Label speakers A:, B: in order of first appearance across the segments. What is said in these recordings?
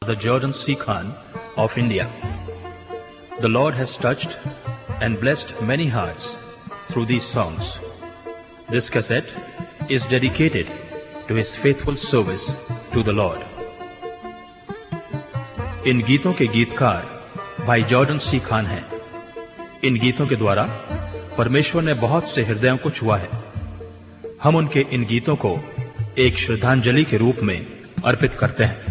A: the Jordan Sea Khan of India. The Lord has touched and blessed many hearts through these songs. This cassette is dedicated to his faithful service to the Lord. इन गीतों के गीतकार भाई Jordan सी खान हैं। इन गीतों के द्वारा परमेश्वर ने बहुत से हृदयों को छुआ है। हम उनके इन गीतों को एक श्रद्धांजलि के रूप में अर्पित करते हैं।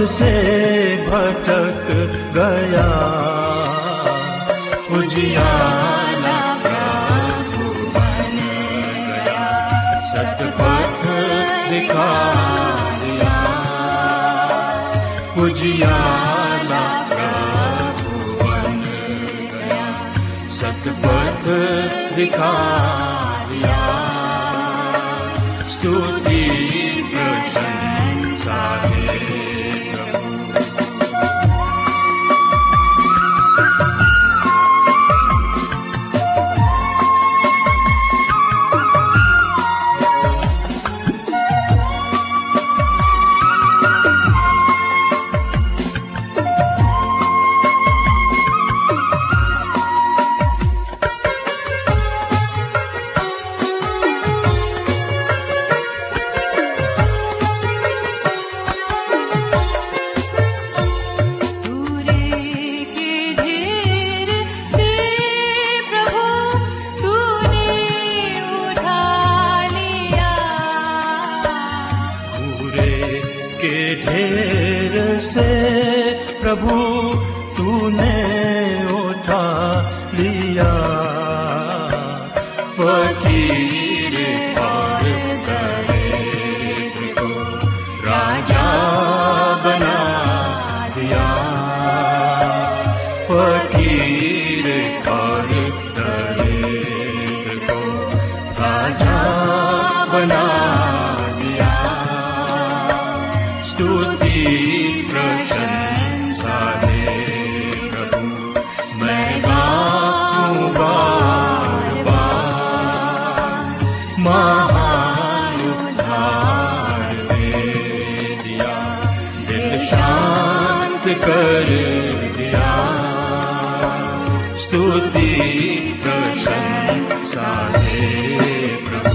B: से भटक गया उजियाला प्रभु बन गया, सतपथ दिखा दिया। उजियाला प्रभु बन गया, सतपथ दिखा दिया। स्तुति प्रशंसा है तूने उठा लिया। फकीर और दरिद्र को राजा बना दिया। फकीर और दरिद्र को राजा बना दिया। स्तुति प्रशंसा दे प्रभु, मैं गाऊं बार बार। महान उद्धार दे दिया, दिल शांत कर दिया। स्तुति प्रशंसा दे प्रभु।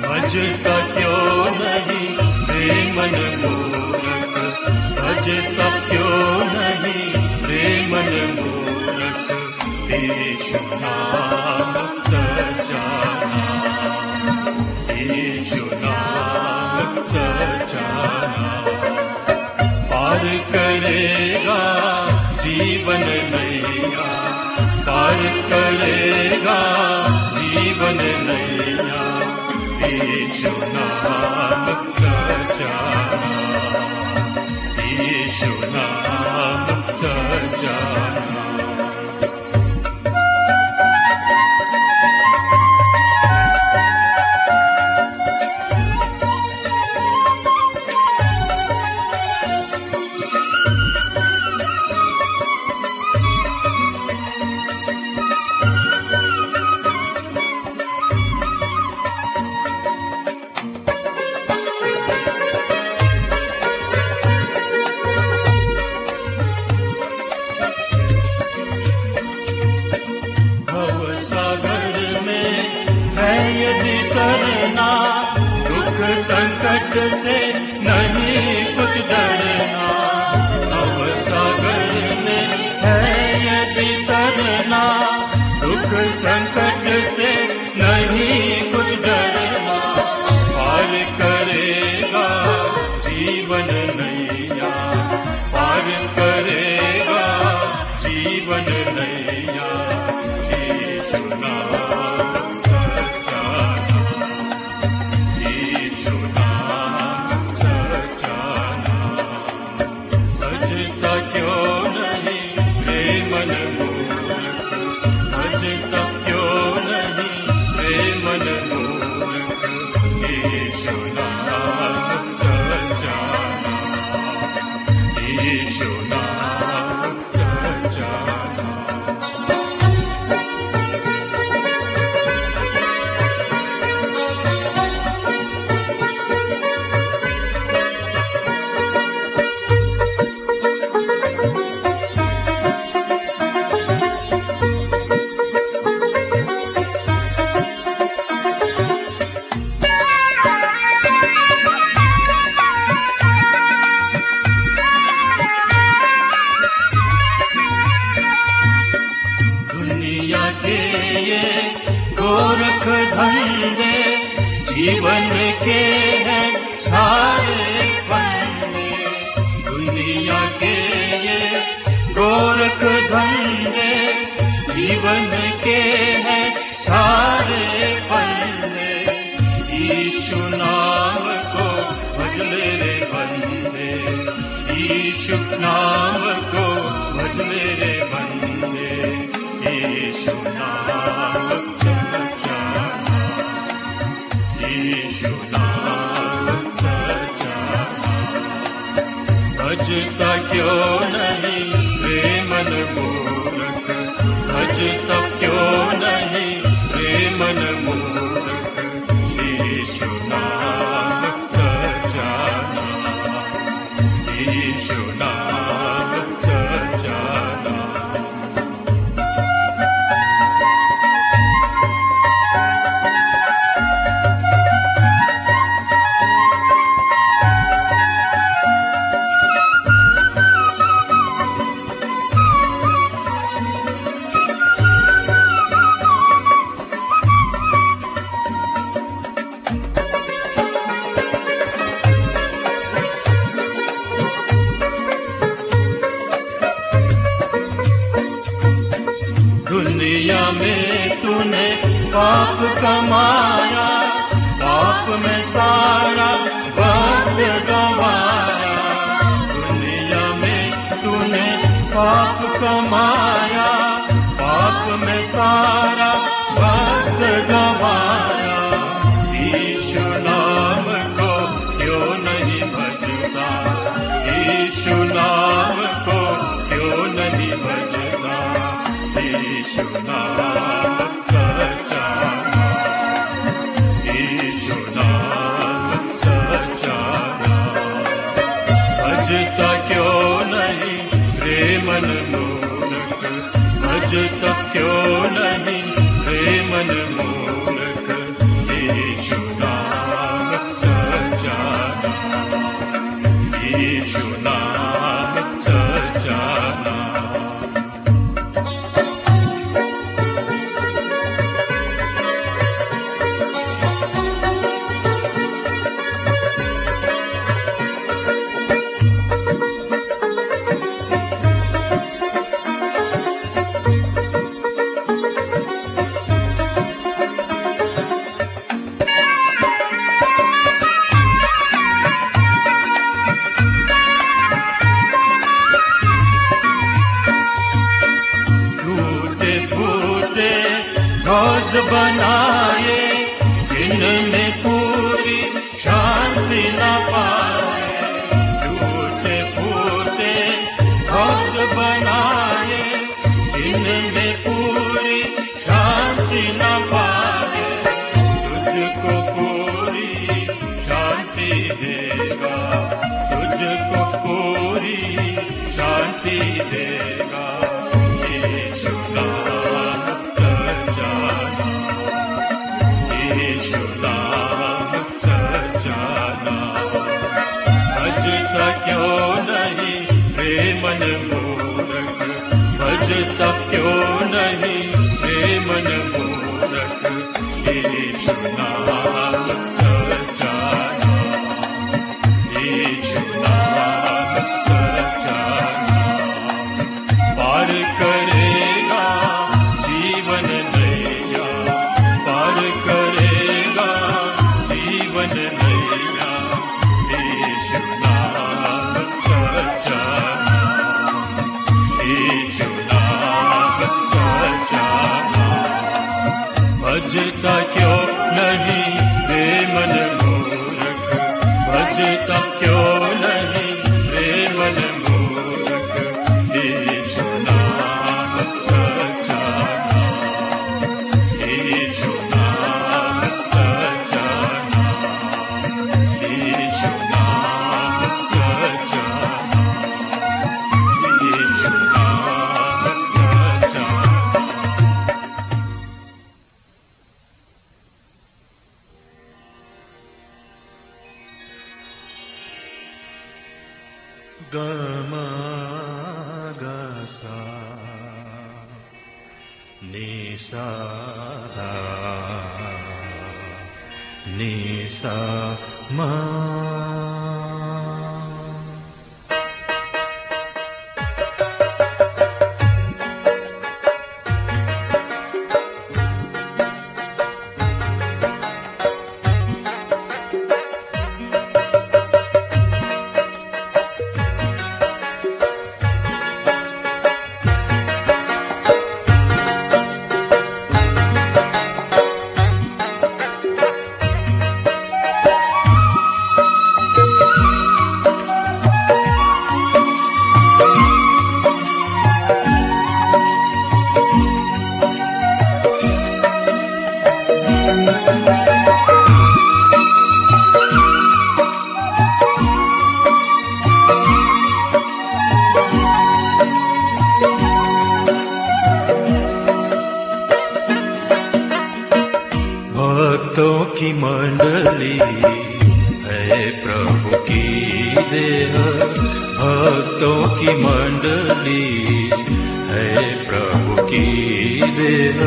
B: भजता क्यों नहीं रे मन मूरख, भजता क्यों नहीं रे मन मूरख। यीशु नाम सच्चा नाम, यीशु नाम सच्चा नाम। पार करेगा जीवन नैया, पार करेगा जीवन नैया। यीशु नाम सच्चा नाम, यीशु नाम सच्चा नाम। संकट से नहीं कुछ डरना, भव सागर में है यदि तरना। दुख संकट से नहीं कुछ डरना, पार करेगा जीवन नैया, पार करेगा जीवन नैया। यीशु नाम सच्चा नाम, यीशु नाम सच्चा नाम। भजता क्यों नहीं रे मन मूरख, भजता क्यों नहीं रे मन मूरख। यीशु नाम सच्चा नाम, यीशु नाम सच्चा नाम। दुनिया के ये गोरख धंधे जीवन के हैं सारे फंदे। दुनिया के ये गोरख धंधे जीवन के हैं सारे यीशु नाम को भजले रे बंदे, यीशु नाम को भजले रे बंदे, यीशु नाम सच्चा नाम, यीशु नाम सच्चा नाम। भजता क्यों नहीं रे मन मूर्ख, भजता क्यों नहीं रे मन मूर्ख, यीशु नाम सच्चा नाम, यीशु नाम सच्चा नाम। दुनिया में तूने पाप कमाया, पाप में सारा वक्त गवाया। दुनिया में तूने पाप कमाया, पाप में सारा वक्त गवाया। यीशु नाम को क्यों नहीं भजता, यीशु नाम को क्यों नहीं भजता, यीशु नाम सच्चा नाम, यीशु नाम सच्चा नाम। भजता क्यों नहीं रे मन मूर्ख, भजता क्यों नहीं रे मन मूर्ख, यीशु नाम सच्चा नाम, यीशु नाम सच्चा नाम। घोष बनाए जिनने पूरी शांति न पाए, झूठे फूटे घोष बनाए जिनने पूरी शांति न पाए। तुझको पूरी शांति देगा, तुझको पूरी शांति देगा, यीशु नाम सच्चा नाम, यीशु नाम सच्चा नाम। भजता क्यों नहीं रे मन मूर्ख, भजता क्यों नहीं रे मन मूर्ख, यीशु नाम सच्चा नाम, यीशु नाम सच्चा नाम। पार करेगा जीवन नैया, पार करेगा जीवन नैया, यीशु नाम सच्चा नाम, यीशु नाम सच्चा नाम। भजता क्यों नहीं रे मन मूर्ख, भजता क्यों नहीं रे मन मूर्ख, यीशु नाम सच्चा नाम, यीशु नाम सच्चा नाम, यीशु नाम सच्चा नाम, यीशु नाम सच्चा नाम।
C: गमा गा सा नि सा धा नि सा मा। भक्तों की मंडली है प्रभु की देह, भक्तों की मंडली है प्रभु की देह,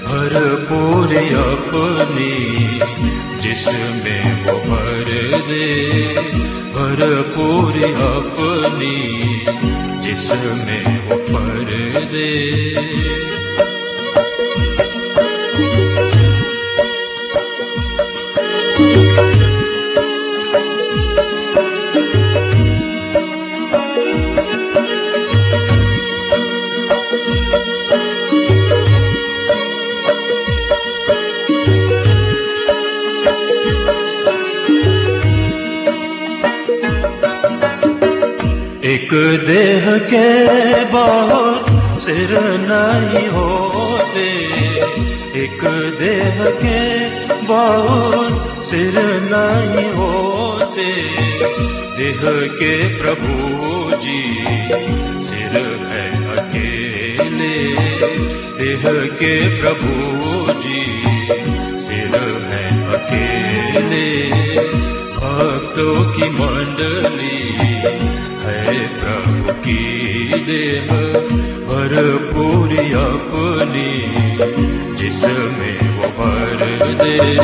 C: भरपूर अपनी जिसमें वो भर दे, भरपूर अपनी जिसमें वो भर दे। एक देह के बहुत सिर नहीं होते, एक देह के बहुत सिर नहीं होते, देह के प्रभु जी सिर है अकेले, देह के प्रभु जी सिर है अकेले। भक्तों की मंडली है प्रभु की देह, भरपूर अपनी जिसमें वो भर दे।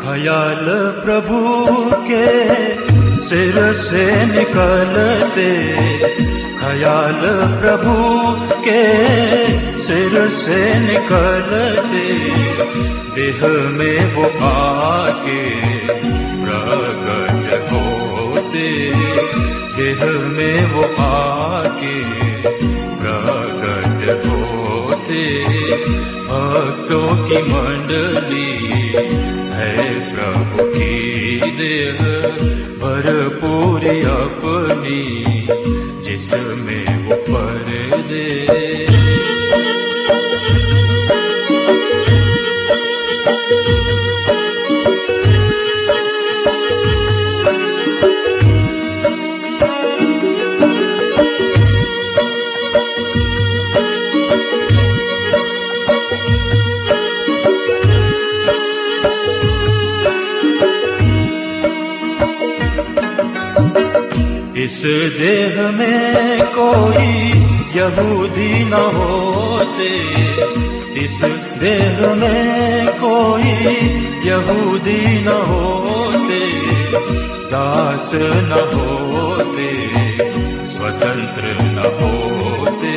C: ख्याल प्रभु के सिर से निकलते, ख्याल प्रभु के सिर से निकलते, देह में वो आके प्रकट होते, देह में वो आके प्रकट होते। भक्तों की मंडली है प्रभु की देह, भरपूर अपनी जिसमें वो भर दे। इस देह में कोई यहूदी न होते, इस देह में कोई यहूदी न होते, दास न होते, स्वतंत्र न होते,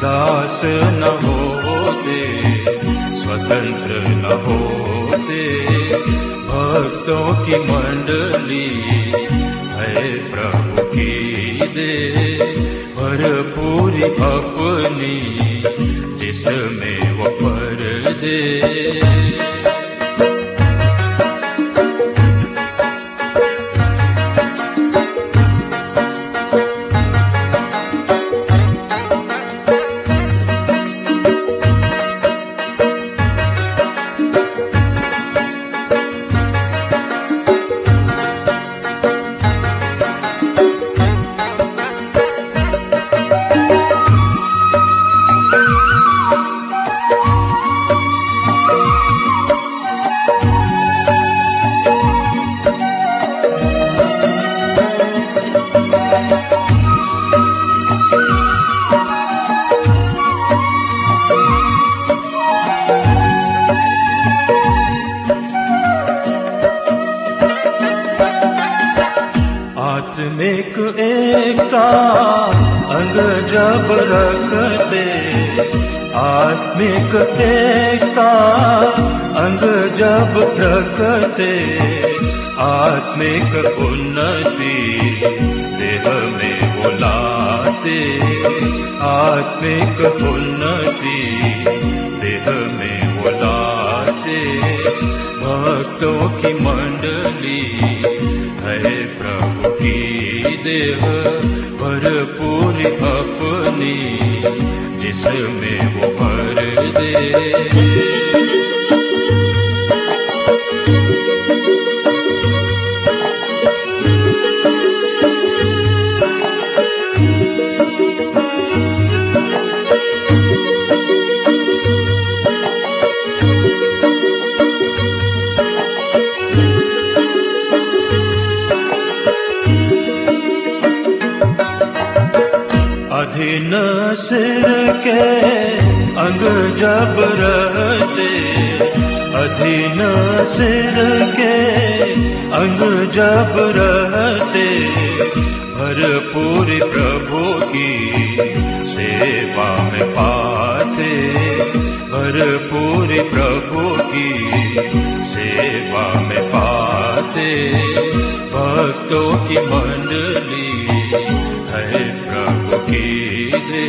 C: दास न होते, स्वतंत्र न होते। भक्तों की मंडली है प्रभु की देह, भरपूर अपनी जिसमें वो भर दे। जब रखते, आत्मिक एकता अंग जब रखते, आत्मिक उन्नति देह में बुलाते, आत्मिक उन्नति देह में बुलाते। भक्तों की मंडली है प्रभु की देह, भरपूर अपनी जिसमें वो भर दे। अधीन सिर के अंग जब रहते, अधीन सिर के अंग जब रहते, भरपूर प्रभु की सेवा में पाते, भरपूर प्रभु की सेवा में पाते। भक्तों की मंडली है प्रभु की दे,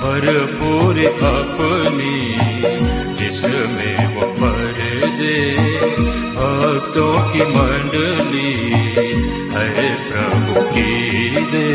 C: भरपूर अपनी जिसमें वो भर दे। भक्तों की मंडली है प्रभु की दे।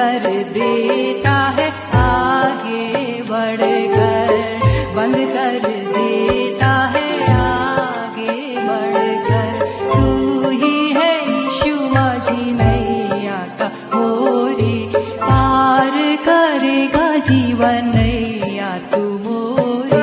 D: कर देता है आगे बढ़कर, बंद कर देता है आगे बढ़कर। तू ही है यीशु माझी नैया का मोरी, पार करेगा जीवन नैया तू मोरी।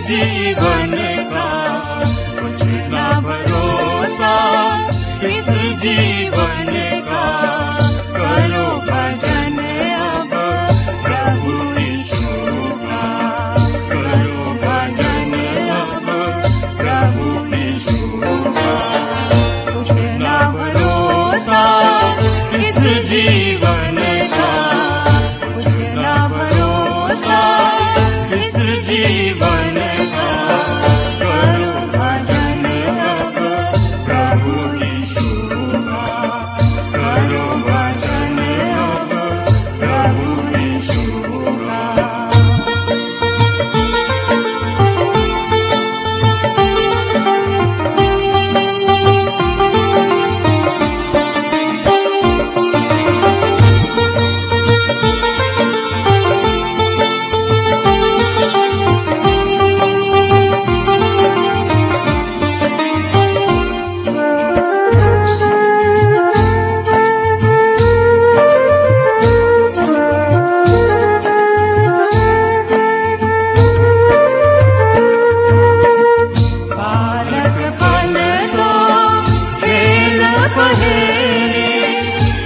B: जीवन का कुछ ना भरोसा इस जीवन का, करो भजन अब प्रभु यीशु का, करो भजन अब प्रभु यीशु का। कुछ ना भरोसा इस जीवन का, कुछ ना भरोसा इस जीवन का, करो भजन अब प्रभु यीशु का, करो भजन अब प्रभु यीशु का।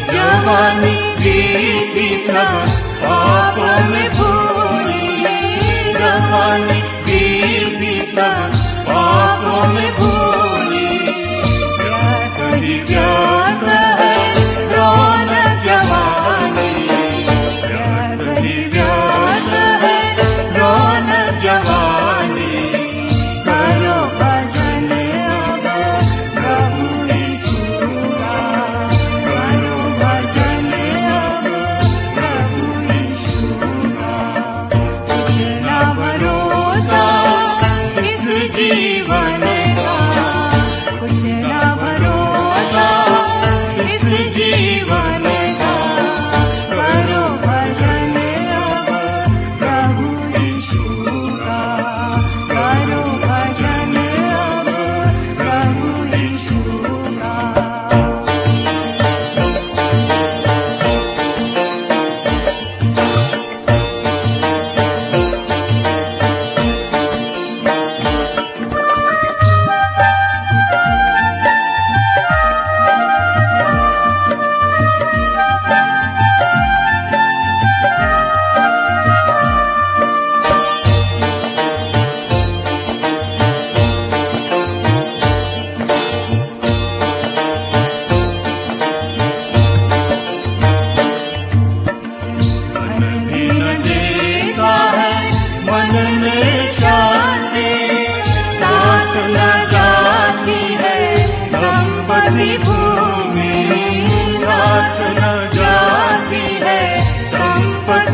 B: जवानी बीती सब पापों में भूली, जवानी बीती सब पापों में भूली। व्यर्थ ही व्यर्थ है रौनक जवानी, व्यर्थ ही व्यर्थ है रौनक जवानी। करो भजन अब प्रभु यीशु का, करो भजन अब प्रभु यीशु का।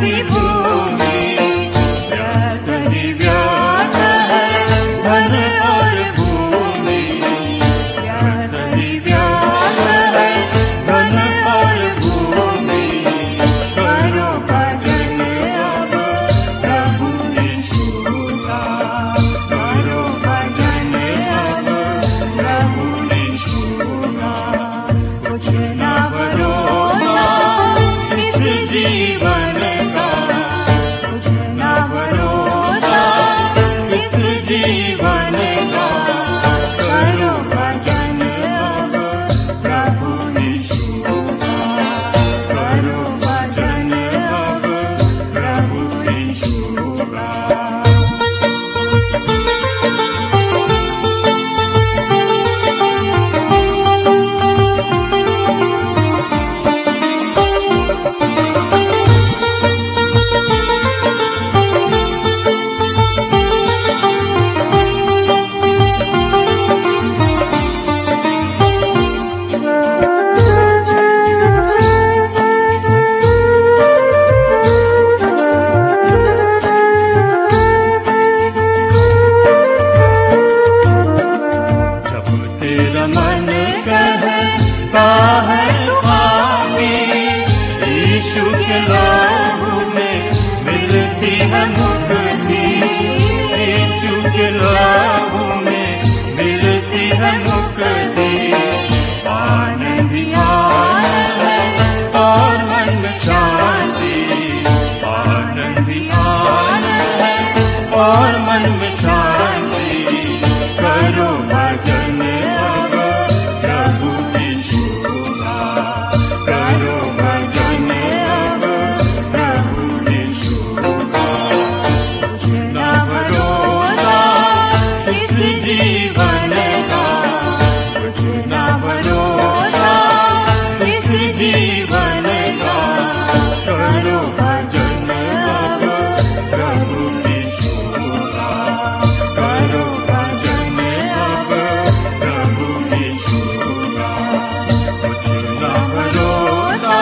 B: ही भूमि व्यर्थ ही व्यर्थ है धन और भूमि व्यर्थ ही व्यर्थ है धन और भूमि करो भजन अब प्रभु यीशु का करो भजन अब प्रभु यीशु का कुछ ना भरोसा इस जीवन का कुछ ना भरोसा इस जीवन का करो भजन अब प्रभु यीशु का करो भजन अब प्रभु यीशु का जब तेरा मन कहता है तू आगे यीशु के लहू में मिलती है मुक्ति यीशु के लहू में मिलती है मुक्ति आनंद ही आनंद है और मन में शांति आनंद ही आनंद है और मन में शांति करो भजन अब प्रभु यीशु का करो भजन अब प्रभु यीशु का कुछ ना भरोसा इस जीवन का कुछ ना भरोसा इस जीवन का करो भजन अब प्रभु यीशु का करो भजन अब प्रभु यीशु का कुछ ना भरोसा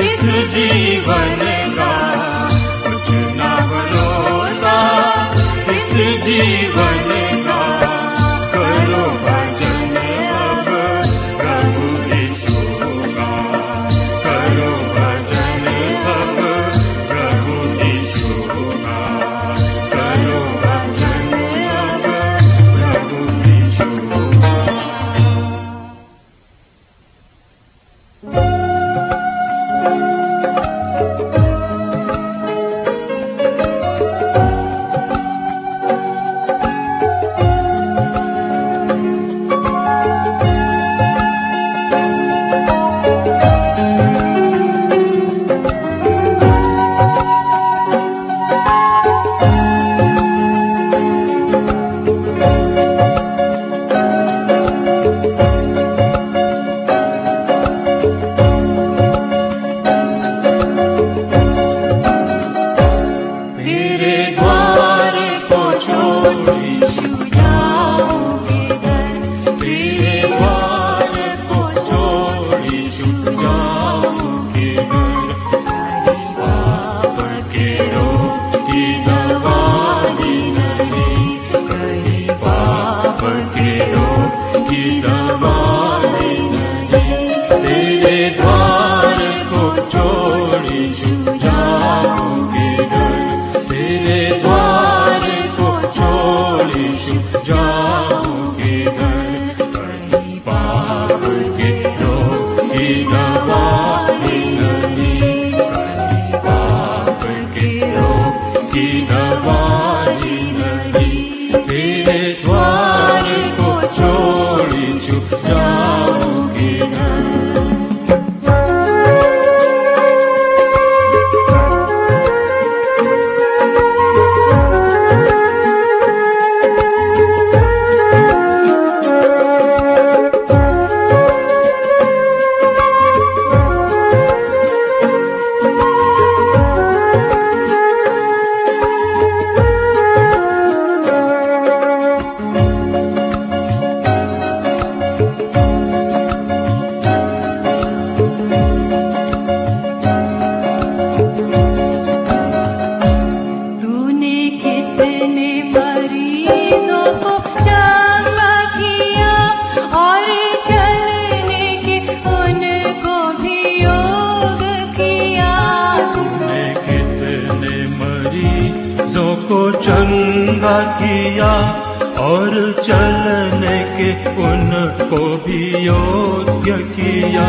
B: इस जीवन का कुछ ना भरोसा इस जीवन का करो भजन अब प्रभु यीशु का करो भजन अब प्रभु यीशु का करो भजन अब प्रभु यीशु का
C: चंगा किया और चलने के उनको भी योग्य किया।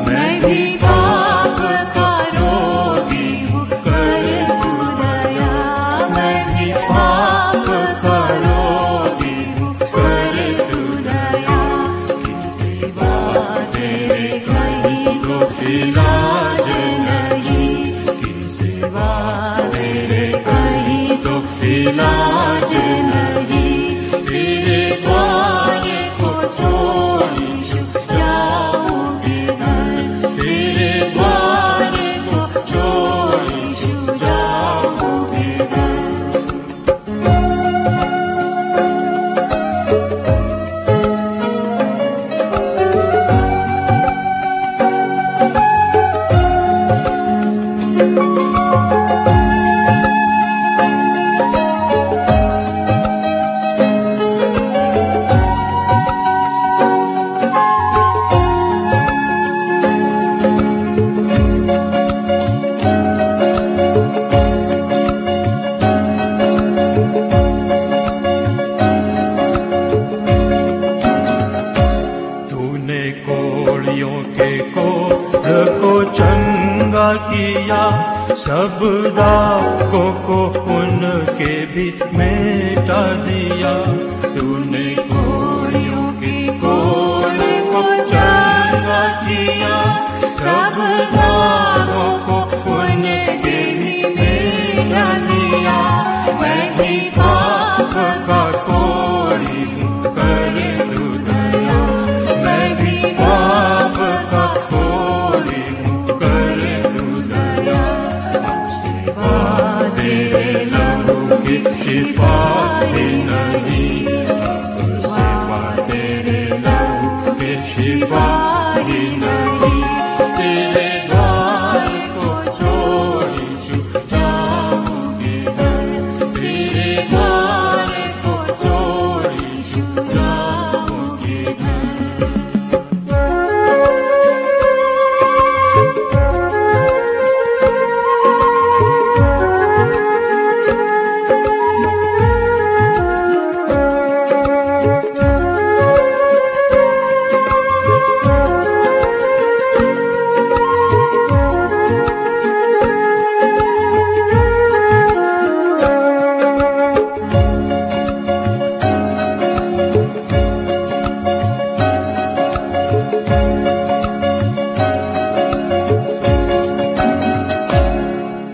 D: मैं भी पाप का रोगी हूँ, कर तू दया। मैं भी पाप का रोगी हूँ, कर तू दया। किसी बात तेरे कहीं तो इलाज नहीं, किसी बात तेरे कहीं तो इलाज नहीं। तेरे द्वार को छोड़ जाऊंगी घर, तेरे द्वार को छोड़ जाऊंगी घर।
C: तूने कोड़ियों के कोढ़ को चंगा किया, सब दागों को उनके भी मिटा दिया। तूने कोड़ियों के कोढ़ को चंगा किया, सब दागों को उनके भी मिटा दिया। मैं भी पाप का कोढ़ी हूँ, कर तू दया। मैं भी पाप का कोढ़ी हूँ, कर तू दया। अब सिवा तेरे लहू की शिफा ही नहीं, अब सिवा तेरे लहू की शिफा ही नहीं। तेरे द्वार को छोड़ जाऊंगी घर, तेरे द्वार को छोड़ जाऊंगी घर।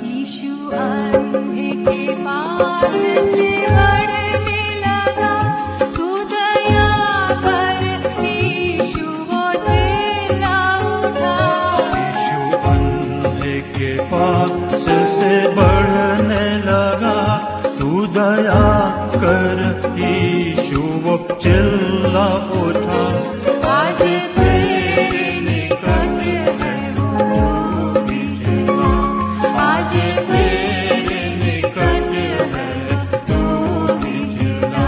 D: यीशु अंधे के पास से बढ़ने लगा, तू दया कर। यीशु वो चिल्ला उठा,
C: यीशु अंधे के पास से बढ़ने लगा, तू दया कर। यीशु वो चिल्ला उठा,
D: आज तेरे निकट है वो पिछला, आज तेरे निकट है तू पिछला।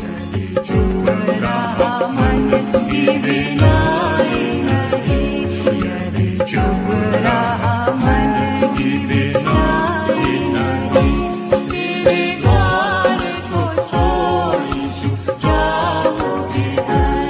D: यदि चुप रहा मन की बिनाई नहीं, यदि चुप रहा मन की बिनाई नहीं। तेरे द्वार को छोड़ जाऊंगी घर,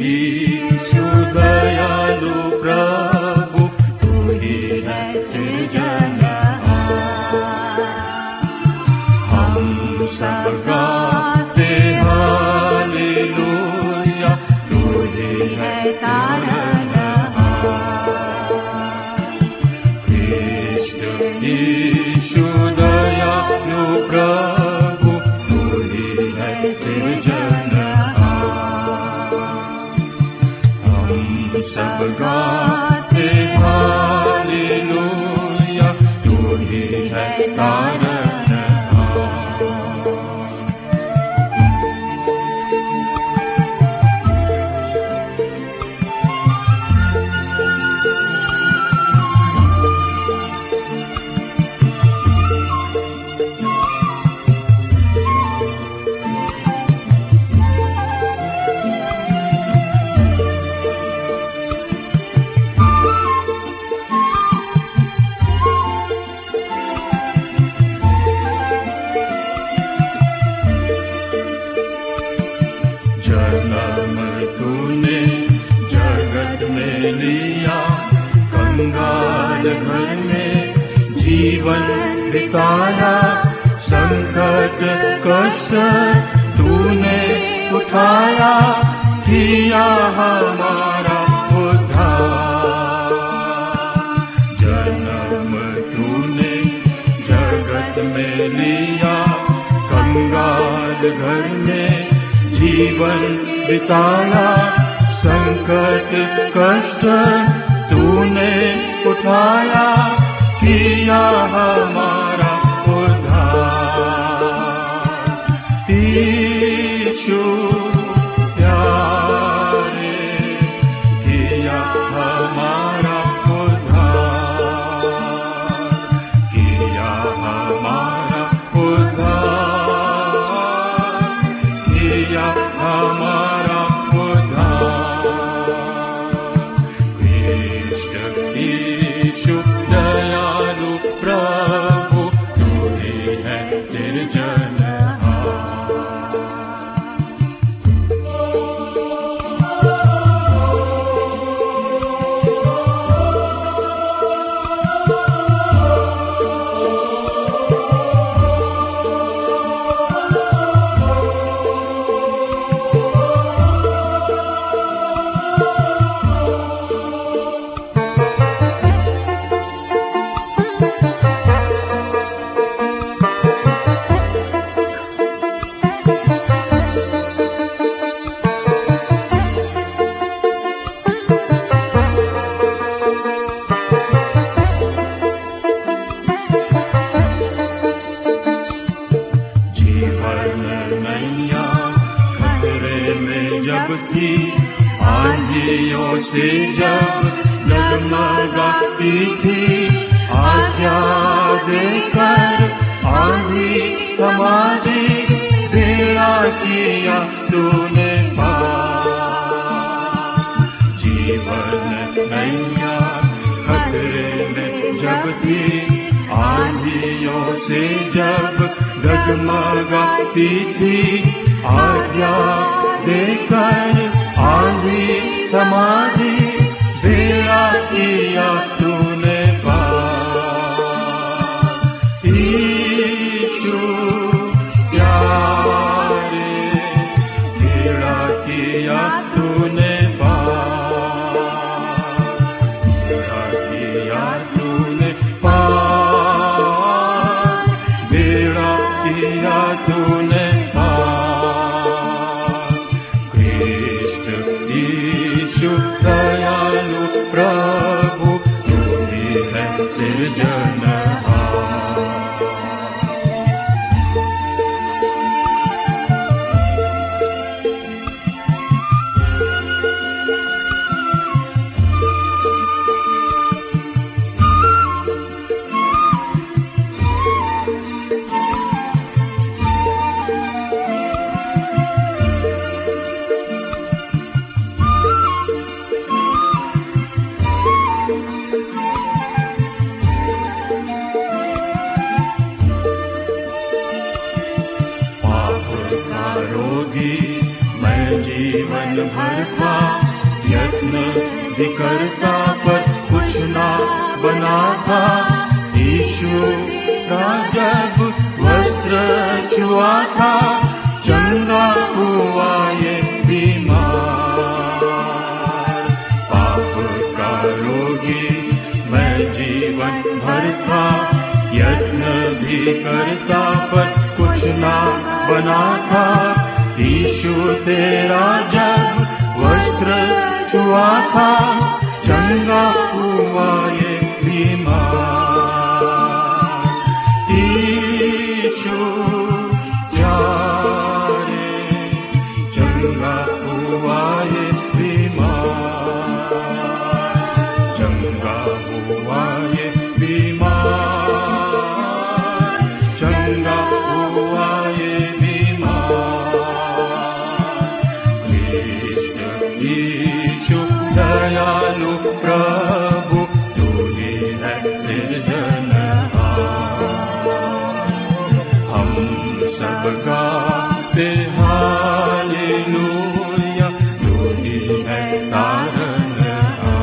C: ईशु दयालु प्रभु, तू ही है सृजनहार। हम सब गाते हालेलुया, तू ही है तारनहार। कृष्ण ईशु दयालु प्रभु, तू ही है सृजनहार। हम सब गाते हालेलुया, तू ही है तारनहार। जन्म तूने जगत में लिया, कंगाल घर में जीवन बिताया। संकट कष्ट तूने उठाया, किया हमारा उद्धार। जन्म तूने जगत में लिया, कंगाल घर में जीवन बिताया। संकट कष्ट तूने उठाया, किया हमारा उद्धार। ईशु प्यारे, किया हमारा उद्धार, किया हमारा उद्धार, किया हमारा उद्धार। कृष्ण ईशु दयालु प्रभु, तू ही है सृजनहार। नैया खतरे में जब थी, आंधियों से जब डगमगाती थी, आज्ञा देकर आंधी थमा दी, बेड़ा किया तूने पार। जीवन नैया खतरे में जब थी, आंधियों से जब डगमगाती थी, आज्ञा देकर आंधी थमा दी, बेड़ा किया तूने पार। ईशु प्यारे, बेड़ा किया तूने पार, बेड़ा किया तूने पार, बेड़ा किया तूने पार। कृष्ण ईशु दयालु प्रभु, तू ही है सृजनहार।
B: था, यत्न भी करता पर कुछ ना बना था। यीशु का जब वस्त्र छुआ था, चंगा हुआ ये बीमार। पाप का रोगी मैं जीवन भर था, यत्न भी करता पर कुछ ना बना था। यीशु तेरा जब वस्त्र छुआ था, चंगा हुआ ये बीमार। यीशु प्यारे, चंगा हुआ ये बीमार, चंगा हुआ ये बीमार, चंगा हुआ ये बीमार। यीशु दयालु प्रभु, तू ही है सृजनहार। हम सब गाते हालेलुया, तू ही है तारनहार।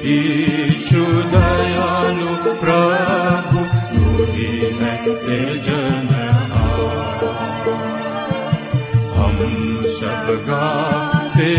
B: यीशु दयालु प्रभु, तू ही है सृजनहार। हम सब गाते